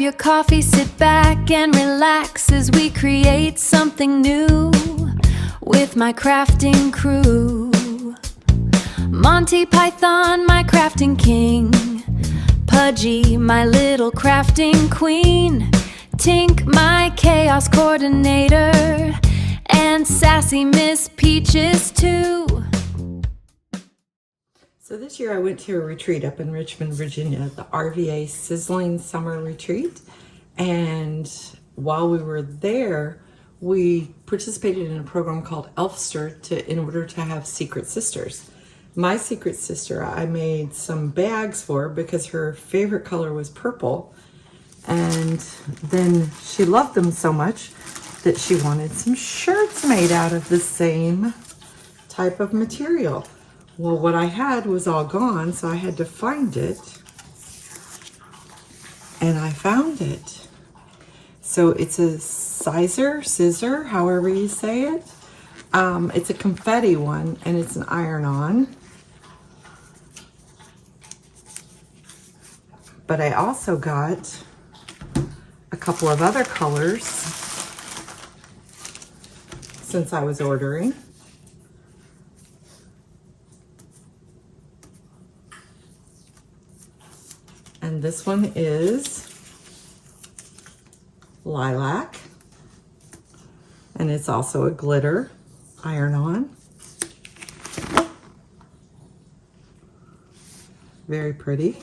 your coffee, sit back and relax as we create something new with my crafting crew. Monty Python, my crafting king. Pudgy, my little crafting queen. Tink, my chaos coordinator. And sassy Miss Peaches too. So this year I went to a retreat up in Richmond, Virginia, the RVA Sizzling Summer Retreat. And while we were there, we participated in a program called Elfster in order to have secret sisters. My secret sister, I made some bags for because her favorite color was purple. And then she loved them so much that she wanted some shirts made out of the same type of material. Well, what I had was all gone, so I had to find it. And I found it. So it's a scissor, however you say it. It's a confetti one, and it's an iron-on. But I also got a couple of other colors since I was ordering. And this one is lilac, and it's also a glitter iron-on. Very pretty.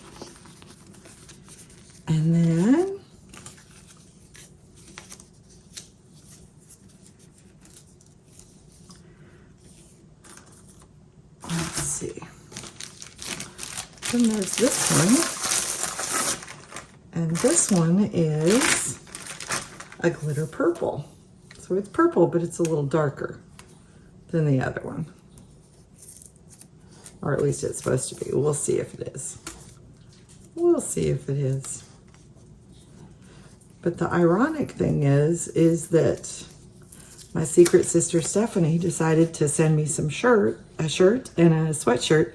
And then let's see. Then there's this one. And this one is a glitter purple. So it's purple, but it's a little darker than the other one. Or at least it's supposed to be. We'll see if it is. We'll see if it is. But the ironic thing is that my secret sister Stephanie decided to send me a shirt and a sweatshirt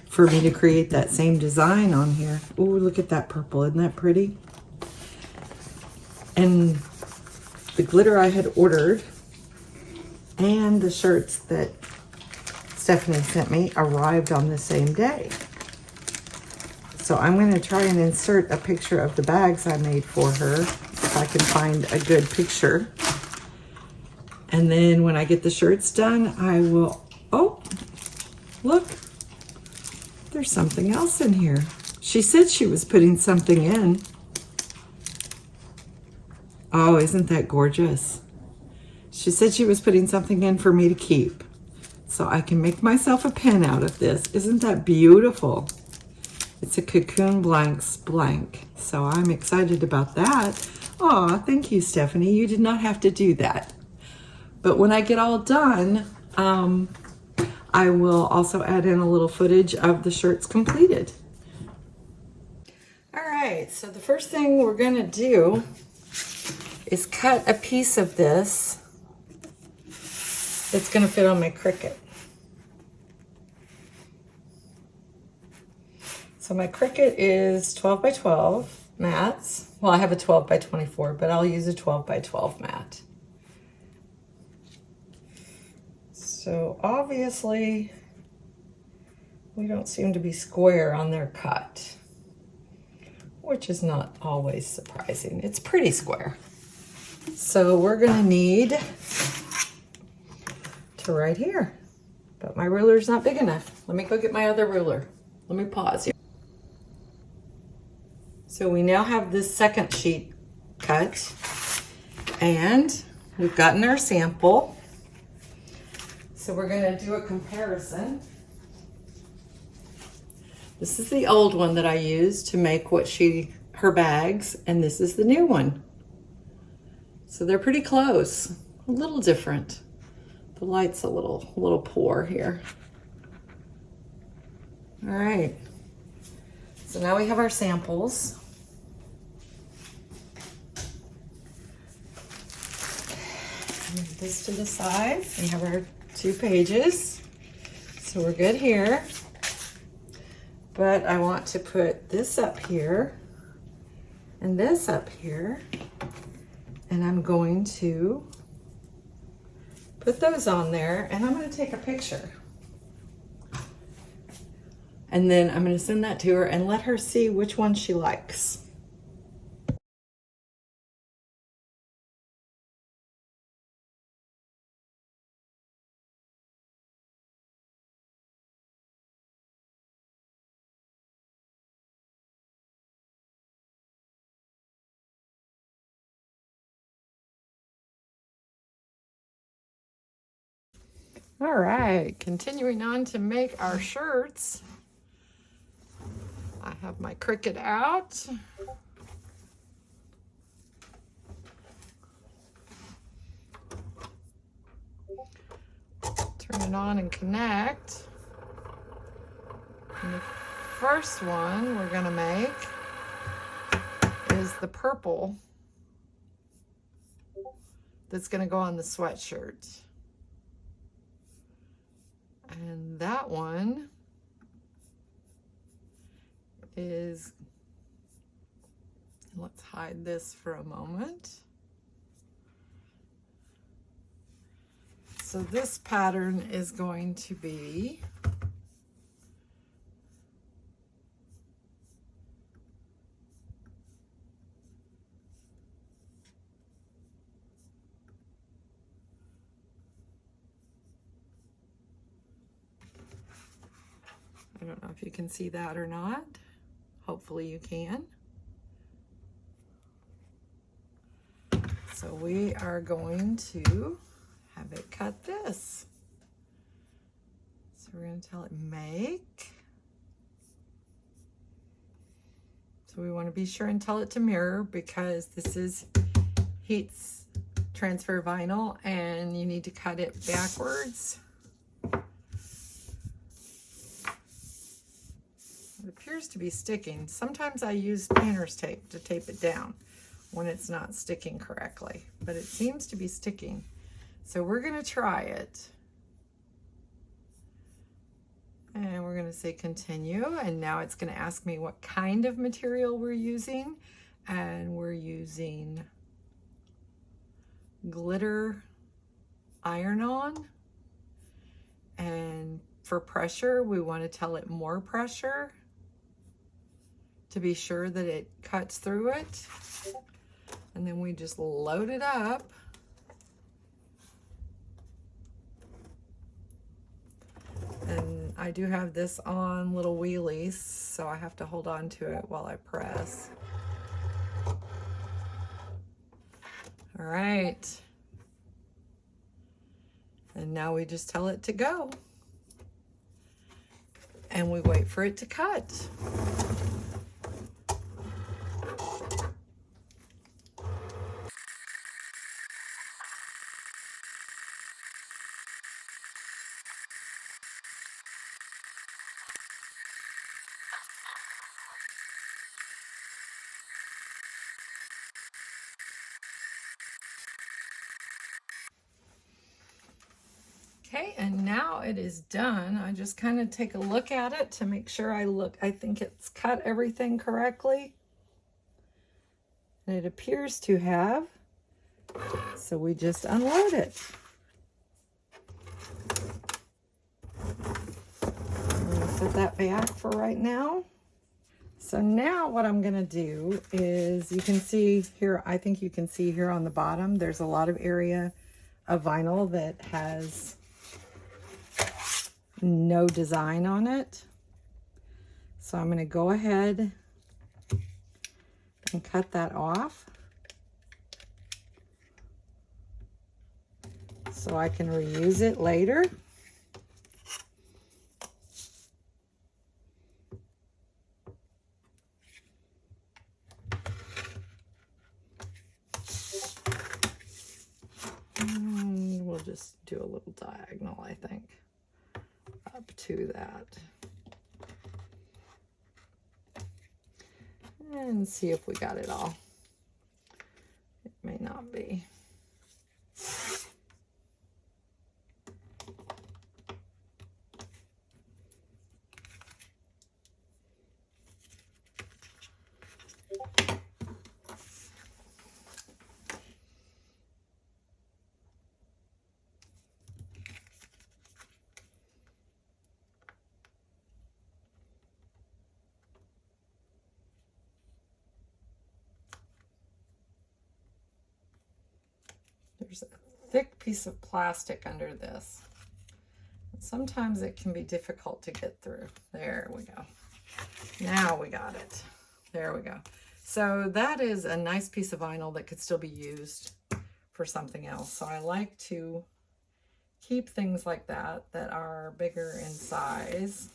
for me to create that same design on here. Oh, look at that purple. Isn't that pretty? And the glitter I had ordered and the shirts that Stephanie sent me arrived on the same day. So I'm going to try and insert a picture of the bags I made for her, if I can find a good picture. And then when I get the shirts done, I will, oh, look. There's something else in here. She said she was putting something in. Oh, isn't that gorgeous? She said she was putting something in for me to keep. So I can make myself a pen out of this. Isn't that beautiful? It's a cocoon blanks blank. So I'm excited about that. Aw, thank you, Stephanie. You did not have to do that. But when I get all done, I will also add in a little footage of the shirts completed. All right, so the first thing we're gonna do is cut a piece of this that's gonna fit on my Cricut. So my Cricut is 12 by 12 mats. Well, I have a 12 by 24, but I'll use a 12 by 12 mat. So obviously, we don't seem to be square on their cut, which is not always surprising. It's pretty square. So we're gonna need to right here, but my ruler's not big enough. Let me go get my other ruler. Let me pause here. So we now have this second sheet cut, and we've gotten our sample. So we're going to do a comparison. This is the old one that I used to make her bags, and this is the new one. So they're pretty close, a little different. The light's a little poor here. All right. So now we have our samples. Move this to the side. We have our 2 pages. So we're good here. But I want to put this up here and this up here, and I'm going to put those on there, and I'm going to take a picture. And then I'm going to send that to her and let her see which one she likes. All right, continuing on to make our shirts. I have my Cricut out. Turn it on and connect. And the first one we're gonna make is the purple that's gonna go on the sweatshirt. And that one is, let's hide this for a moment. So this pattern is going to be I don't know if you can see that or not. Hopefully you can. So we are going to have it cut this. So we're going to tell it make. So we want to be sure and tell it to mirror because this is heat transfer vinyl and you need to cut it backwards. It appears to be sticking. Sometimes I use painter's tape to tape it down when it's not sticking correctly, but it seems to be sticking. So we're going to try it. And we're going to say continue, and now it's going to ask me what kind of material we're using, and we're using glitter iron-on, and for pressure we want to tell it more pressure to be sure that it cuts through it, and then we just load it up. And I do have this on little wheelies, so I have to hold on to it while I press. All right. And now we just tell it to go. And we wait for it to cut. Okay, and now it is done. I just kind of take a look at it to make sure I think it's cut everything correctly. And it appears to have. So we just unload it. I'm going to set that back for right now. So now what I'm going to do is, you can see here, I think you can see here on the bottom, there's a lot of area of vinyl that has no design on it. So I'm going to go ahead and cut that off so I can reuse it later. And we'll just do a little diagonal, I think, up to that. And see if we got it all. It may not be. There's a thick piece of plastic under this. Sometimes it can be difficult to get through. There we go. Now we got it. There we go. So that is a nice piece of vinyl that could still be used for something else. So I like to keep things like that that are bigger in size.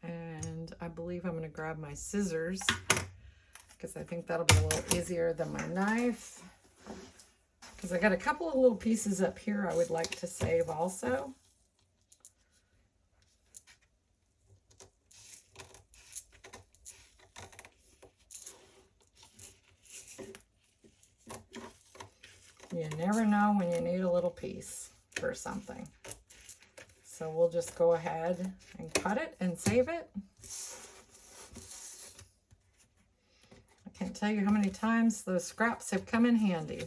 And I believe I'm going to grab my scissors because I think that'll be a little easier than my knife. Because I got a couple of little pieces up here I would like to save also. You never know when you need a little piece for something. So we'll just go ahead and cut it and save it. I can't tell you how many times those scraps have come in handy.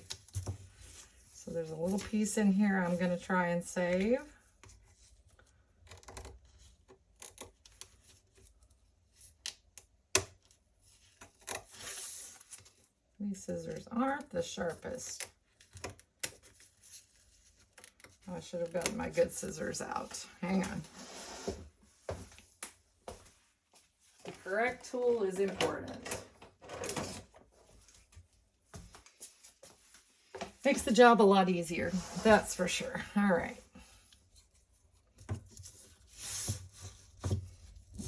So there's a little piece in here I'm going to try and save. These scissors aren't the sharpest. I should have gotten my good scissors out. Hang on. The correct tool is important. Makes the job a lot easier, that's for sure. All right.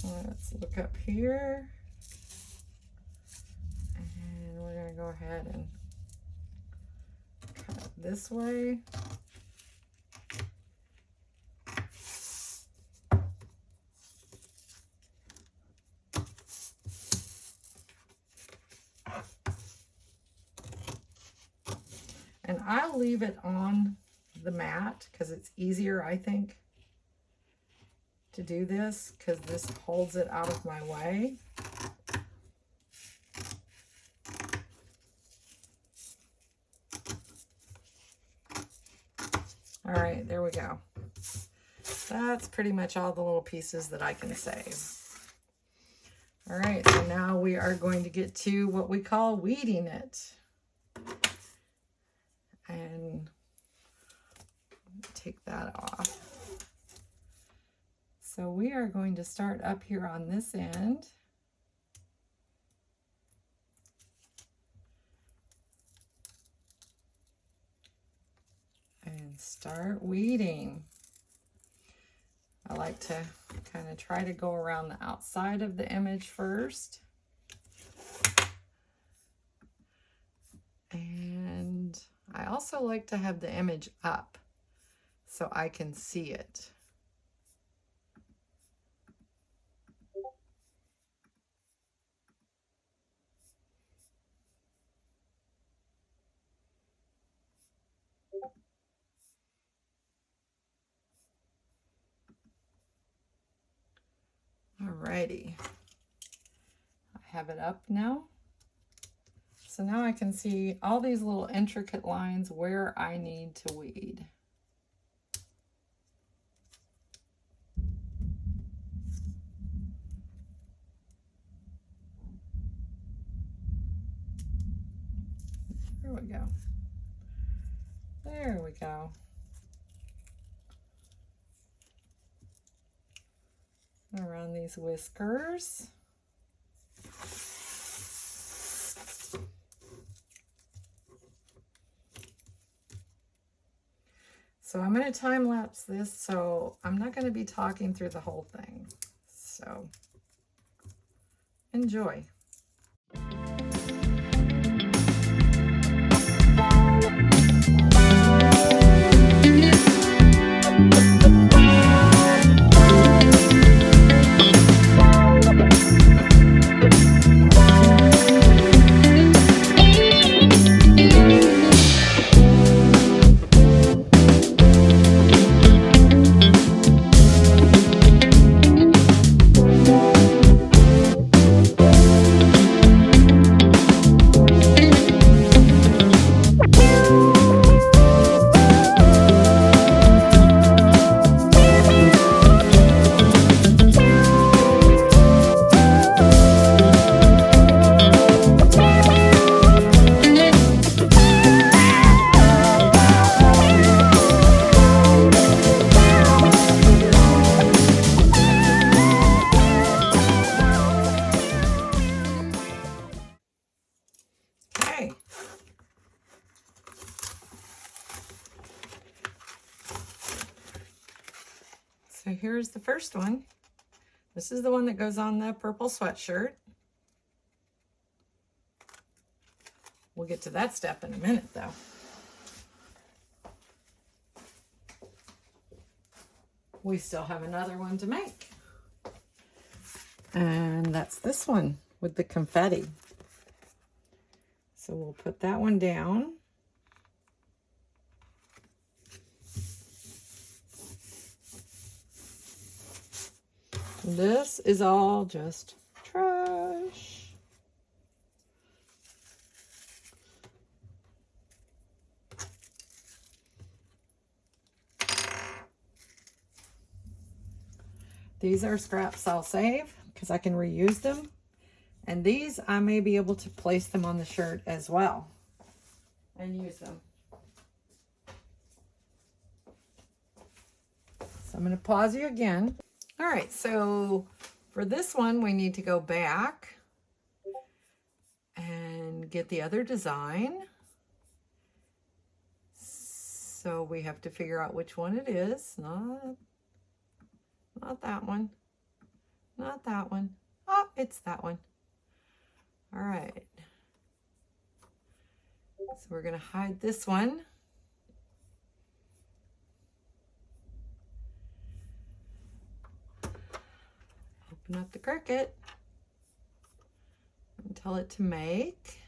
Let's look up here. And we're going to go ahead and cut it this way. And I'll leave it on the mat because it's easier, I think, to do this because this holds it out of my way. All right, there we go. That's pretty much all the little pieces that I can save. All right, so now we are going to get to what we call weeding it. And take that off. So we are going to start up here on this end. And start weeding. I like to kind of try to go around the outside of the image first. And I also like to have the image up so I can see it. Alrighty, I have it up now. So now I can see all these little intricate lines where I need to weed. There we go. There we go. Around these whiskers. So I'm going to time lapse this, so I'm not going to be talking through the whole thing. So enjoy. So here's the first one. This is the one that goes on the purple sweatshirt. We'll get to that step in a minute though. We still have another one to make. And that's this one with the confetti. So we'll put that one down. This is all just trash. These are scraps I'll save because I can reuse them. And these I may be able to place them on the shirt as well and use them. So I'm going to pause you again. All right, so for this one, we need to go back and get the other design. So we have to figure out which one it is. Not that one. Not that one. Oh, it's that one. All right. So we're going to hide this one. Open up the Cricut and tell it to make.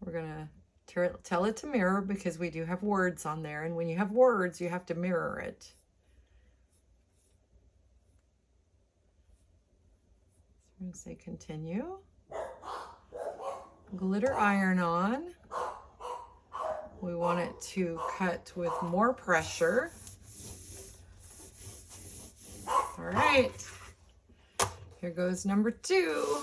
We're going to tell it to mirror because we do have words on there, and when you have words, you have to mirror it. So we're going to say continue. Glitter iron on. We want it to cut with more pressure. All right, here goes number 2.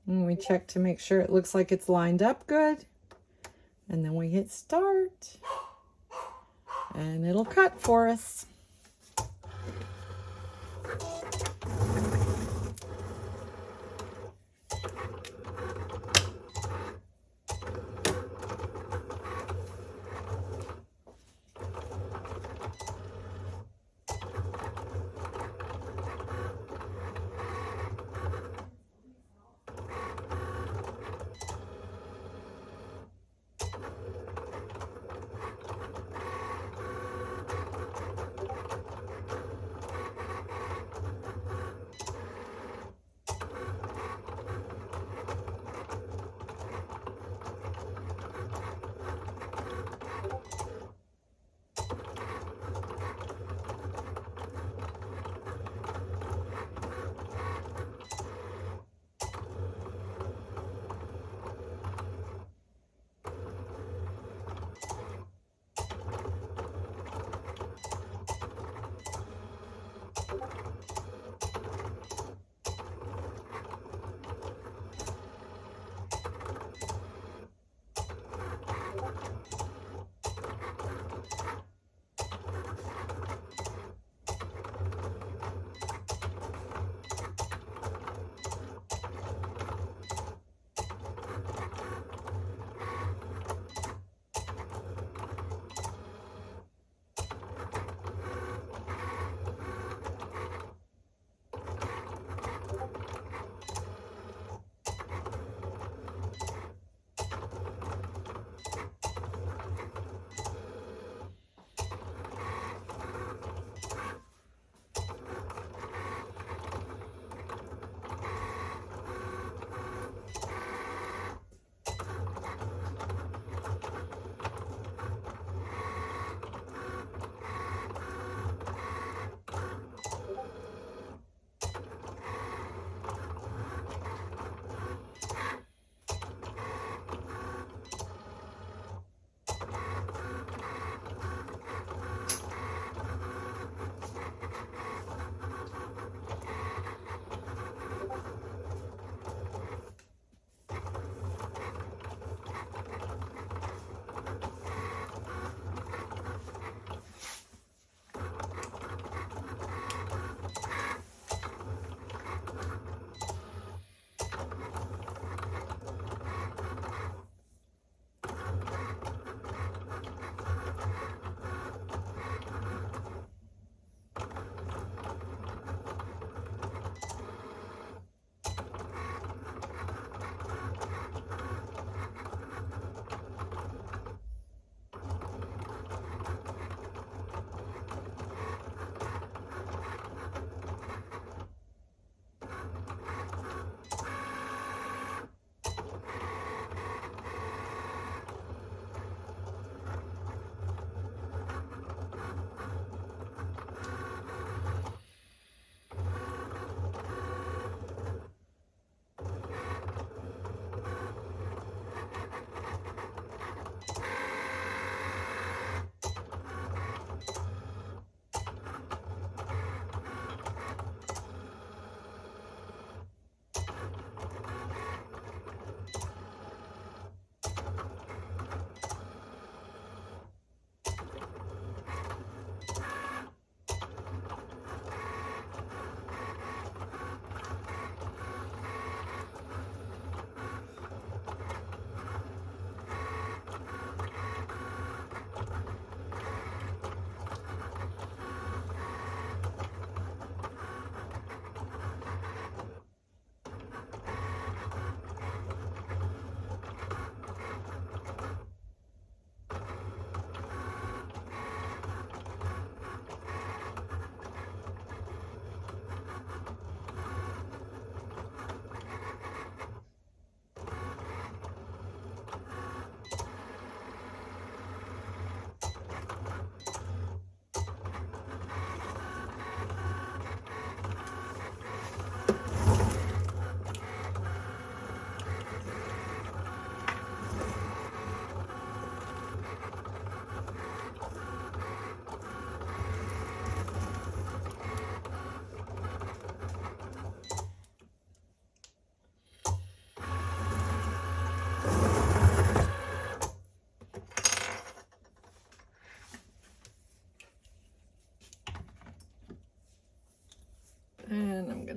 And we check to make sure it looks like it's lined up good. And then we hit start. And it'll cut for us.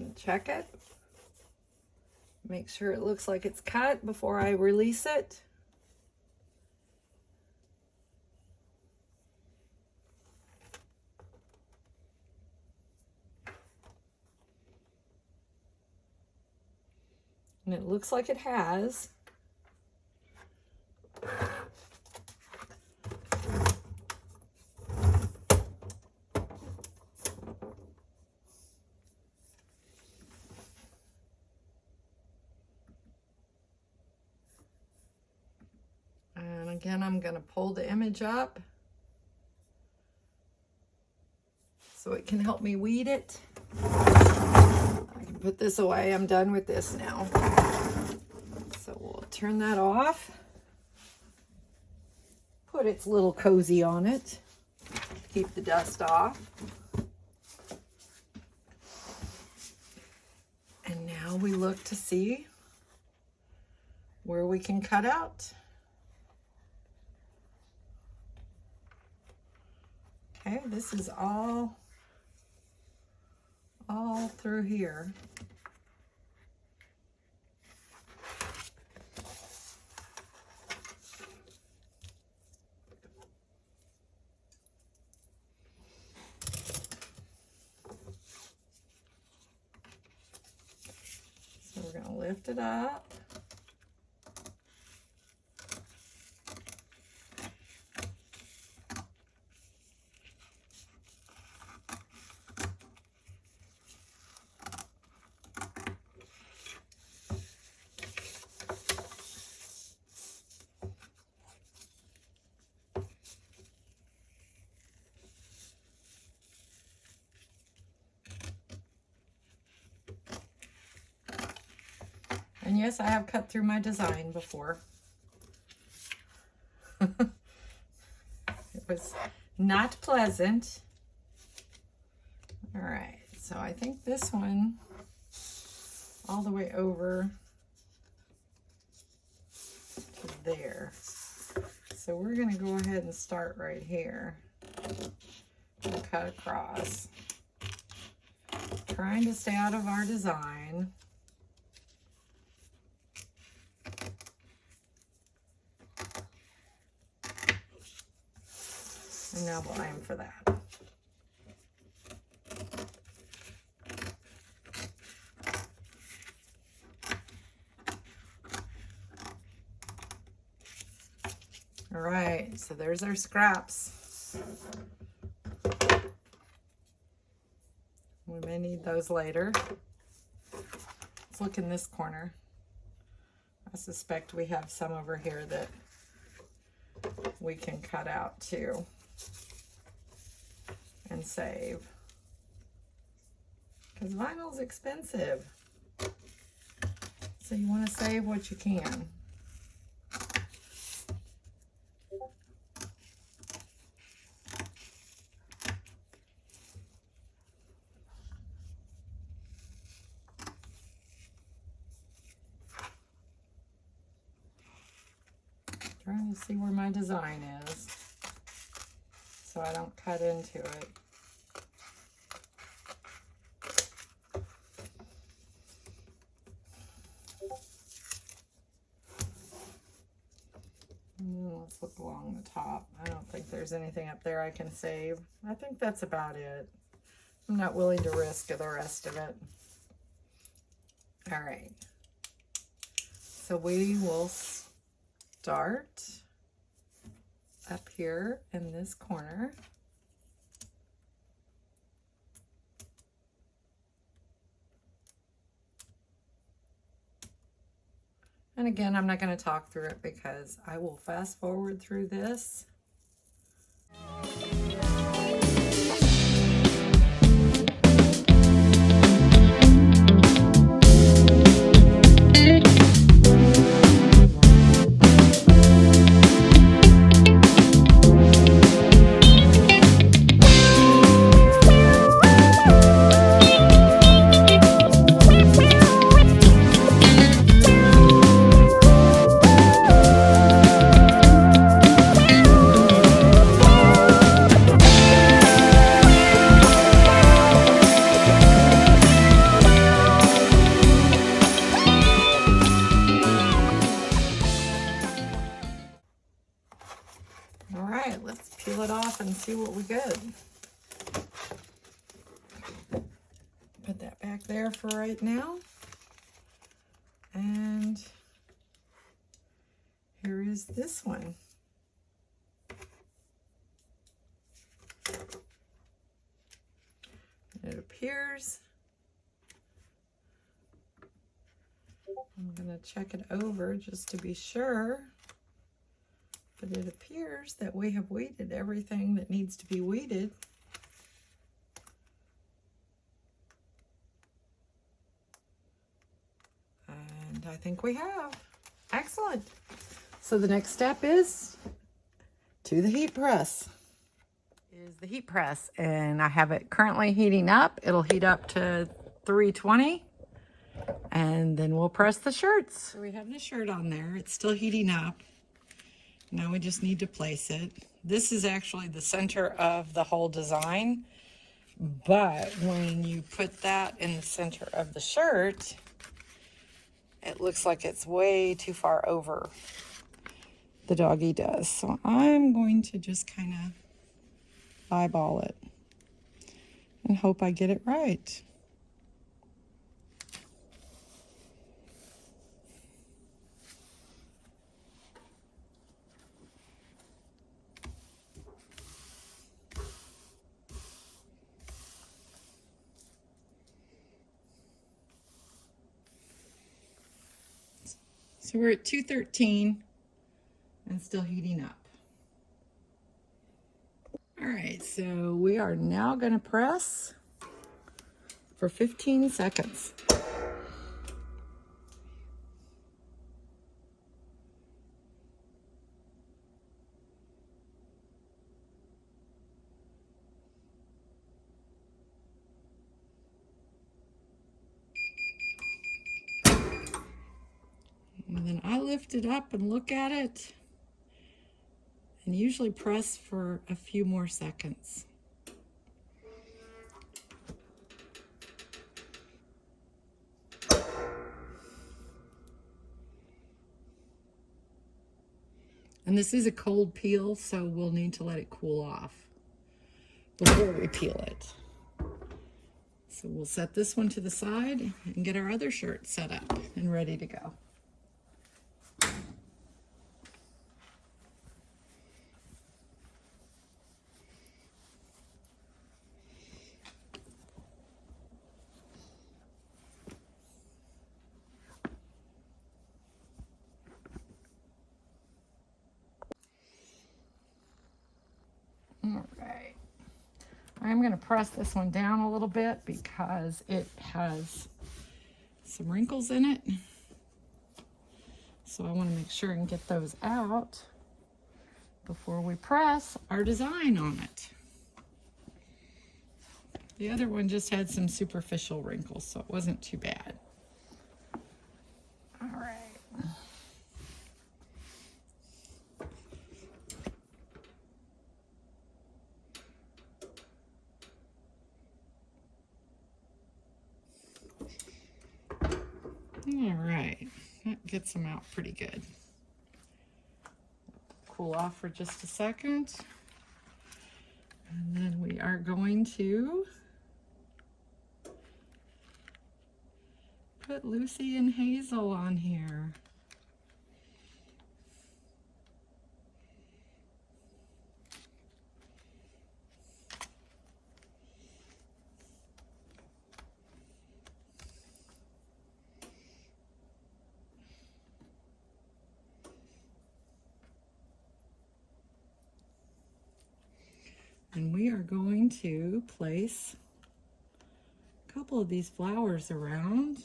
and check it. Make sure it looks like it's cut before I release it. And it looks like it has. And again, I'm going to pull the image up so it can help me weed it. I can put this away. I'm done with this now. So we'll turn that off. Put its little cozy on it. Keep the dust off. And now we look to see where we can cut out. Okay, this is all through here. So we're going to lift it up. And yes, I have cut through my design before. It was not pleasant. All right, so I think this one all the way over to there. So we're going to go ahead and start right here and cut across. Trying to stay out of our design. And now we'll aim for that. All right, so there's our scraps. We may need those later. Let's look in this corner. I suspect we have some over here that we can cut out too and save, because vinyl's expensive, so you want to save what you can. Trying to see where my design is so I don't cut into it. Let's look along the top. I don't think there's anything up there I can save. I think that's about it. I'm not willing to risk the rest of it. All right. So we will start up here in this corner. And again, I'm not going to talk through it because I will fast forward through this. right, let's peel it off and see what we get. Put that back there for right now. And here is this one. It appears, I'm going to check it over just to be sure, but it appears that we have weeded everything that needs to be weeded. And I think we have. Excellent. So the next step is to the heat press. Is the heat press, and I have it currently heating up. It'll heat up to 320, and then we'll press the shirts. So we have the shirt on there. It's still heating up. Now we just need to place it. This is actually the center of the whole design, but when you put that in the center of the shirt, it looks like it's way too far over. The doggy does. So I'm going to just kind of eyeball it and hope I get it right. So we're at 213 and still heating up. All right, so we are now going to press for 15 seconds. And then I lift it up and look at it and usually press for a few more seconds. And this is a cold peel, so we'll need to let it cool off before we peel it. So we'll set this one to the side and get our other shirt set up and ready to go. All right. I'm going to press this one down a little bit because it has some wrinkles in it. So I want to make sure and get those out before we press our design on it. The other one just had some superficial wrinkles, so it wasn't too bad. All right. All right, that gets them out pretty good. Cool off for just a second. And then we are going to put Lucy and Hazel on here. And we are going to place a couple of these flowers around.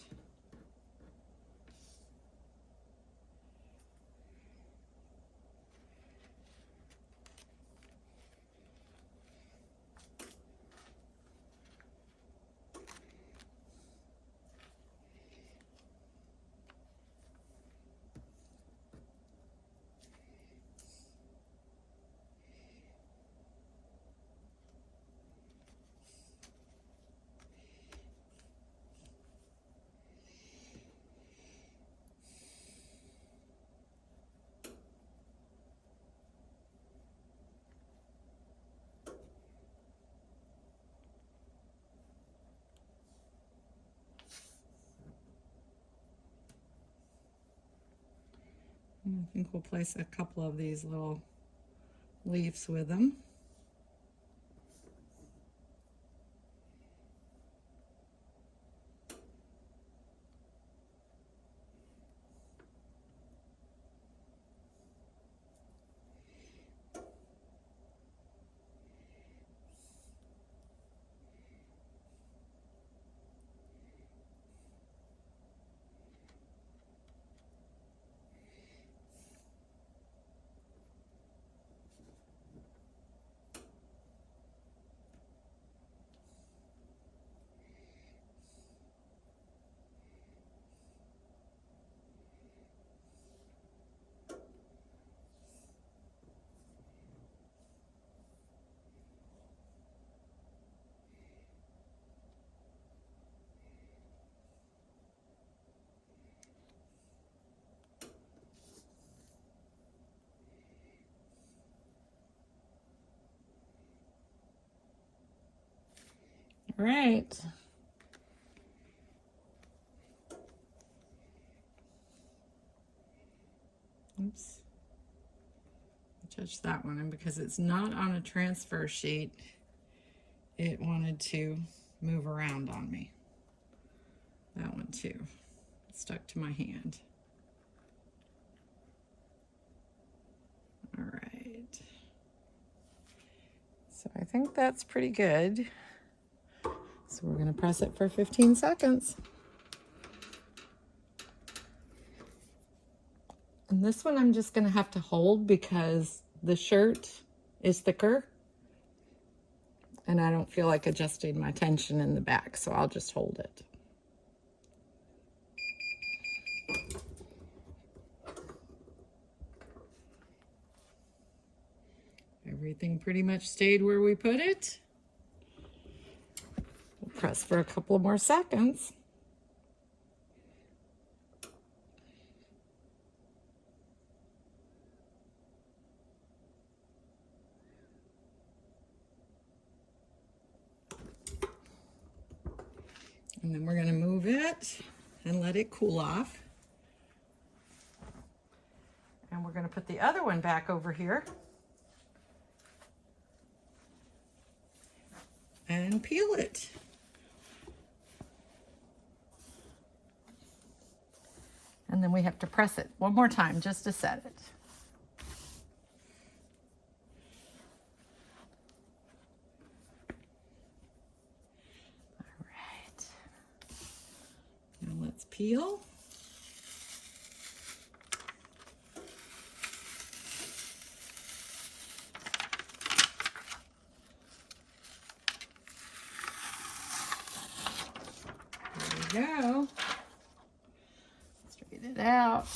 I think we'll place a couple of these little leaves with them. All right. Oops. I touched that one, and because it's not on a transfer sheet, it wanted to move around on me. That one too. It stuck to my hand. All right. So I think that's pretty good. So we're going to press it for 15 seconds. And this one I'm just going to have to hold because the shirt is thicker and I don't feel like adjusting my tension in the back, so I'll just hold it. Everything pretty much stayed where we put it. We'll press for a couple more seconds. And then we're going to move it and let it cool off. And we're going to put the other one back over here and peel it. And then we have to press it one more time just to set it. All right. Now let's peel. There we go. Straighten it out.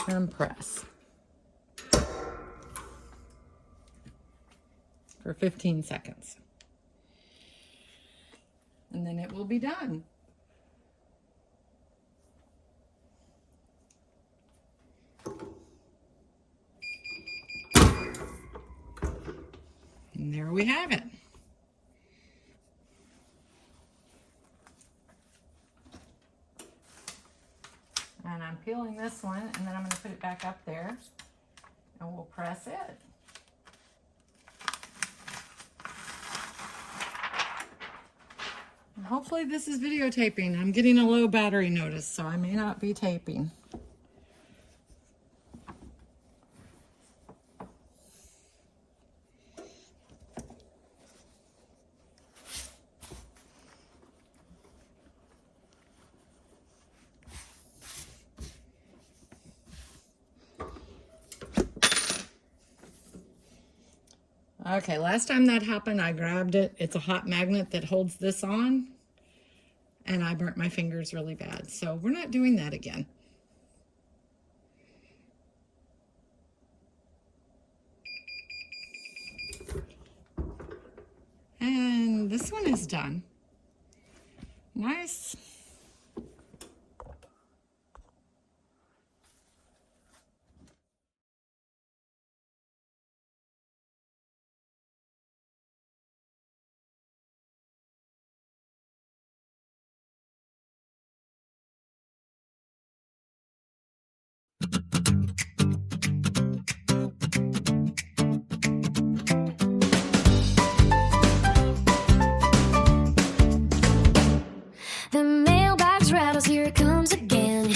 And press for 15 seconds. And then it will be done. And there we have it. And I'm peeling this one, and then I'm going to put it back up there, and we'll press it. And hopefully this is videotaping. I'm getting a low battery notice, so I may not be taping. Okay, last time that happened, I grabbed it. It's a hot magnet that holds this on, and I burnt my fingers really bad. So we're not doing that again. And this one is done. Nice.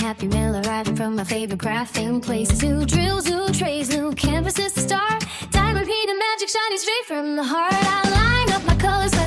happy meal arriving from my favorite crafting places. New drills, new trays, new canvases to start. Diamond painted magic shining straight from the heart. I line up my colors